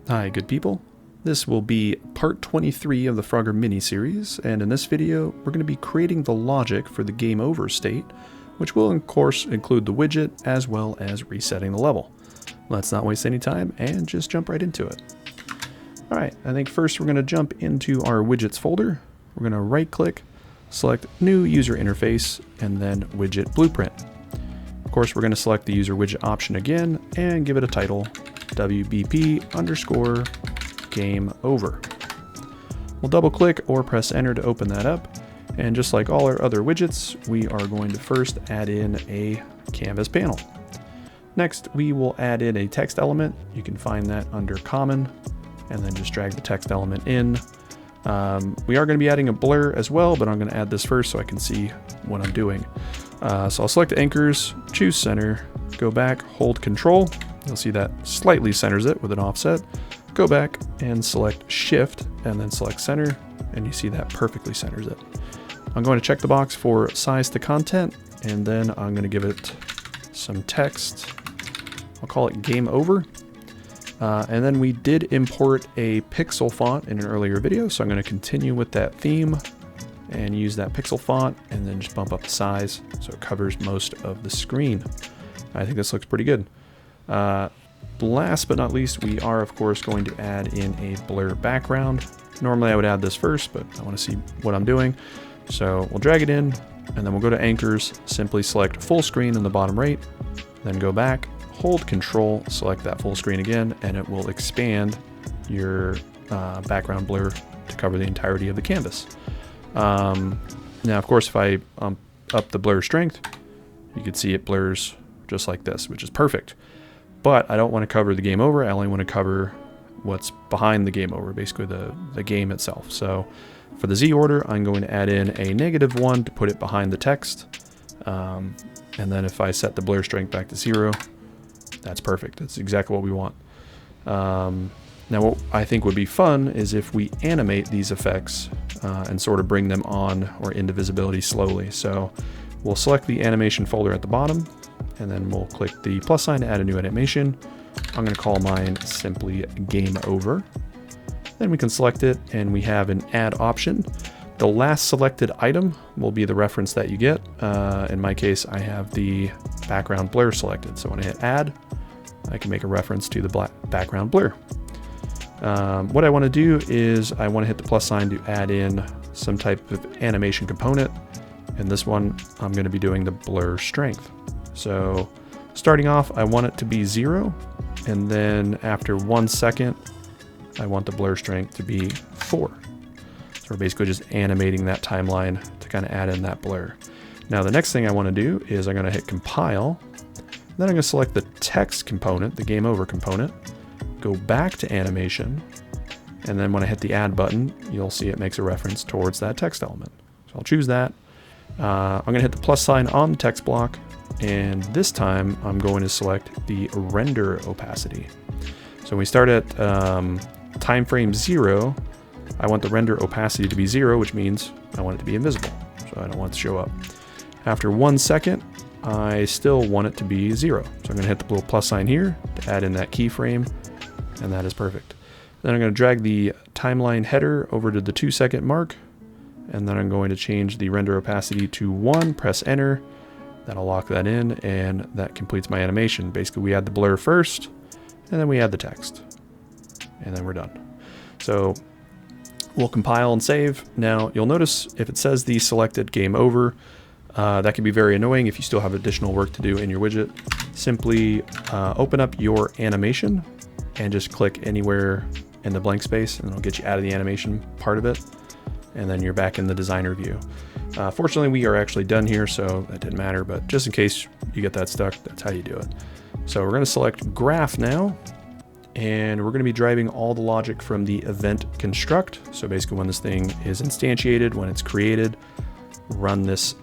Hi, good people. This will be part 23 of the Frogger mini-series, and in this video, we're going to be creating the logic for the game over state, which will of course include the widget as well as resetting the level. Let's not waste any time and just jump right into it. Alright, I think first we're going to jump into our widgets folder. We're going to right click, select new user interface, and then widget blueprint. Of course, we're going to select the user widget option again and give it a title, WBP_game over. We'll double click or press enter to open that up. And just like all our other widgets, we are going to first add in a canvas panel. Next, we will add in a text element. You can find that under common, and then just drag the text element in. We are going to be adding a blur as well, but I'm going to add this first so I can see what I'm doing. So I'll select the anchors, choose center, go back, hold control. You'll see that slightly centers it with an offset. Go back and select shift and then select center, and you see that perfectly centers it. I'm going to check the box for size to content, and then I'm going to give it some text. I'll call it game over. And then we did import a pixel font in an earlier video, so I'm going to continue with that theme and use that pixel font and then just bump up the size so it covers most of the screen. I think this looks pretty good. Last but not least, we are of course going to add in a blur background. Normally I would add this first, but I want to see what I'm doing. So we'll drag it in, and then we'll go to anchors, simply select full screen in the bottom right, then go back, hold control, select that full screen again, and it will expand your background blur to cover the entirety of the canvas. Now of course if I up the blur strength, you can see it blurs just like this, which is perfect. But I don't want to cover the game over, I only want to cover what's behind the game over, basically the game itself. So for the Z order, I'm going to add in a -1 to put it behind the text. And then if I set the blur strength back to 0, that's perfect. That's exactly what we want. Now what I think would be fun is if we animate these effects and sort of bring them on or into visibility slowly. So we'll select the animation folder at the bottom, and then we'll click the plus sign to add a new animation. I'm going to call mine simply game over. Then we can select it, and we have an add option. The last selected item will be the reference that you get. In my case, I have the background blur selected. So when I hit add, I can make a reference to the background blur. What I want to do is I want to hit the plus sign to add in some type of animation component. And this one, I'm going to be doing the blur strength. So starting off, I want it to be 0. And then after 1 second, I want the blur strength to be 4. So we're basically just animating that timeline to kind of add in that blur. Now the next thing I want to do is I'm going to hit compile. Then I'm going to select the text component, the game over component, go back to animation, and then when I hit the add button, you'll see it makes a reference towards that text element. So I'll choose that. I'm going to hit the plus sign on the text block, and this time I'm going to select the render opacity. So when we start at time frame 0, I want the render opacity to be 0, which means I want it to be invisible, so I don't want it to show up. After 1 second, I still want it to be 0. So I'm going to hit the little plus sign here to add in that keyframe, and that is perfect. Then I'm going to drag the timeline header over to the 2 second mark, and then I'm going to change the render opacity to 1, press enter. That'll lock that in, and that completes my animation. Basically, we add the blur first, and then we add the text, and then we're done. So we'll compile and save. Now you'll notice if it says the selected game over, that can be very annoying if you still have additional work to do in your widget. Simply open up your animation and just click anywhere in the blank space, and it'll get you out of the animation part of it, and then you're back in the designer view. Fortunately, we are actually done here, so that didn't matter, but just in case you get that stuck, that's how you do it. So we're going to select graph now, and we're going to be driving all the logic from the event construct. So basically when this thing is instantiated, when it's created, run this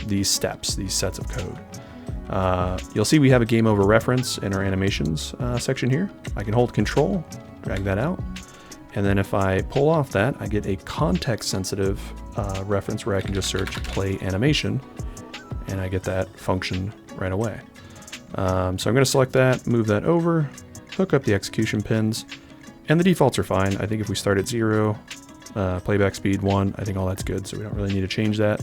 these steps, these sets of code. You'll see we have a game over reference in our animations section here. I can hold control, drag that out, and then if I pull off that, I get a context sensitive reference where I can just search play animation, and I get that function right away. So I'm going to select that, move that over, hook up the execution pins, And the defaults are fine. I think if we start at 0, playback speed 1, I think all that's good, so we don't really need to change that.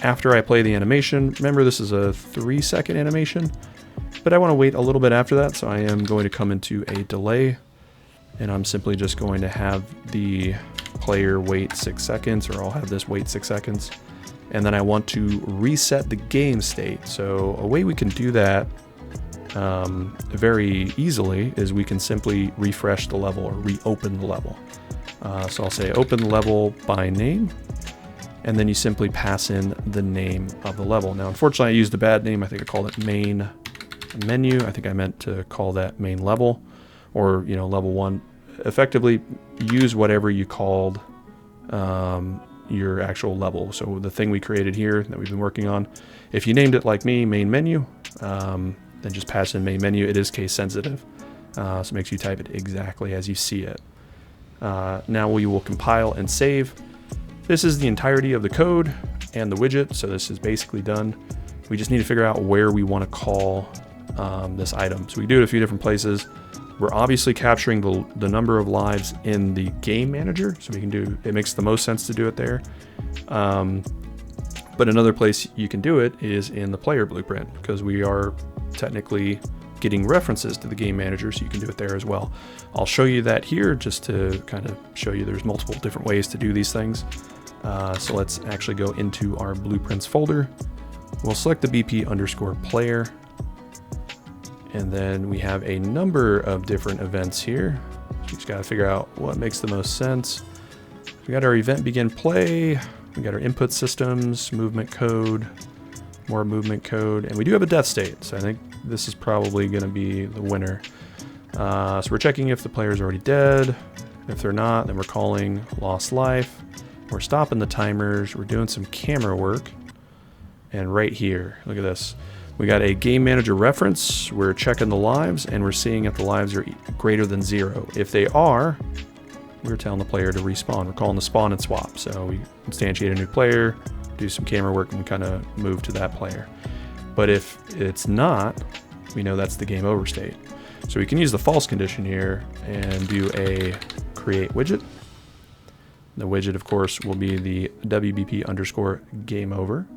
After I play the animation, remember this is a 3-second animation, but I want to wait a little bit after that, so I am going to come into a delay, and I'm simply just going to have the player wait 6 seconds, or I'll have this wait 6 seconds, and then I want to reset the game state. So a way we can do that very easily is we can simply refresh the level or reopen the level. So I'll say open the level by name, and then you simply pass in the name of the level. Now, unfortunately, I used a bad name. I think I called it main menu. I think I meant to call that main level, or level 1. Effectively, use whatever you called your actual level. So the thing we created here that we've been working on, if you named it like me, main menu, then just pass in main menu. It is case sensitive, so it makes you type it exactly as you see it. Now we will compile and save. This is the entirety of the code and the widget, so this is basically done. We just need to figure out where we want to call this item. So we do it a few different places. We're obviously capturing the number of lives in the game manager, so we can do, it makes the most sense to do it there. But another place you can do it is in the player blueprint, because we are technically getting references to the game manager, so you can do it there as well. I'll show you that here just to kind of show you there's multiple different ways to do these things. So let's actually go into our blueprints folder. We'll select the BP_player, and then we have a number of different events here. So you just got to figure out what makes the most sense. We got our event begin play, we got our input systems, movement code, more movement code, and we do have a death state, so I think this is probably going to be the winner. So we're checking if the player's already dead. If they're not, then we're calling lost life. We're stopping the timers. We're doing some camera work. And right here, look at this. We got a game manager reference. We're checking the lives, and we're seeing if the lives are greater than 0. If they are, we're telling the player to respawn. We're calling the spawn and swap. So we instantiate a new player, do some camera work, and kind of move to that player. But if it's not, we know that's the game over state. So we can use the false condition here and do a create widget. The widget, of course, will be the WBP_game over.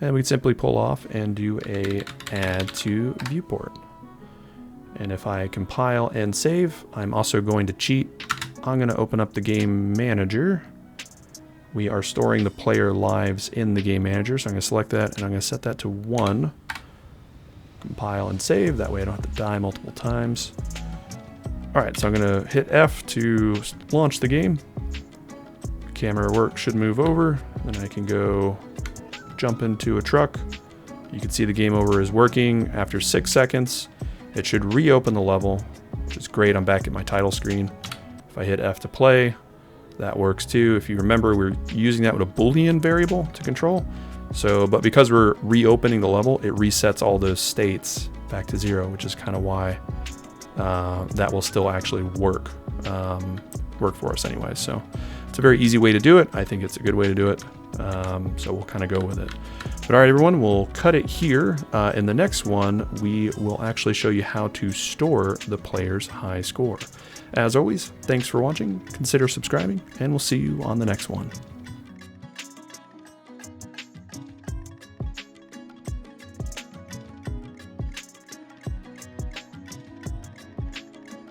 And we'd simply pull off and do a add to viewport. And if I compile and save, I'm also going to cheat. I'm going to open up the game manager. We are storing the player lives in the game manager, so I'm going to select that and I'm going to set that to 1. Compile and save, that way I don't have to die multiple times. Alright, so I'm going to hit F to launch the game. Camera work should move over, then I can go jump into a truck. You can see the game over is working. After 6 seconds, it should reopen the level, which is great. I'm back at my title screen. If I hit F to play, that works too. If you remember, we're using that with a Boolean variable to control. So, but because we're reopening the level, it resets all those states back to 0, which is kind of why that will still actually work for us anyway. So it's a very easy way to do it. I think it's a good way to do it. So we'll kind of go with it. But all right, everyone, we'll cut it here. In the next one, we will actually show you how to store the player's high score. As always, thanks for watching. Consider subscribing, and we'll see you on the next one.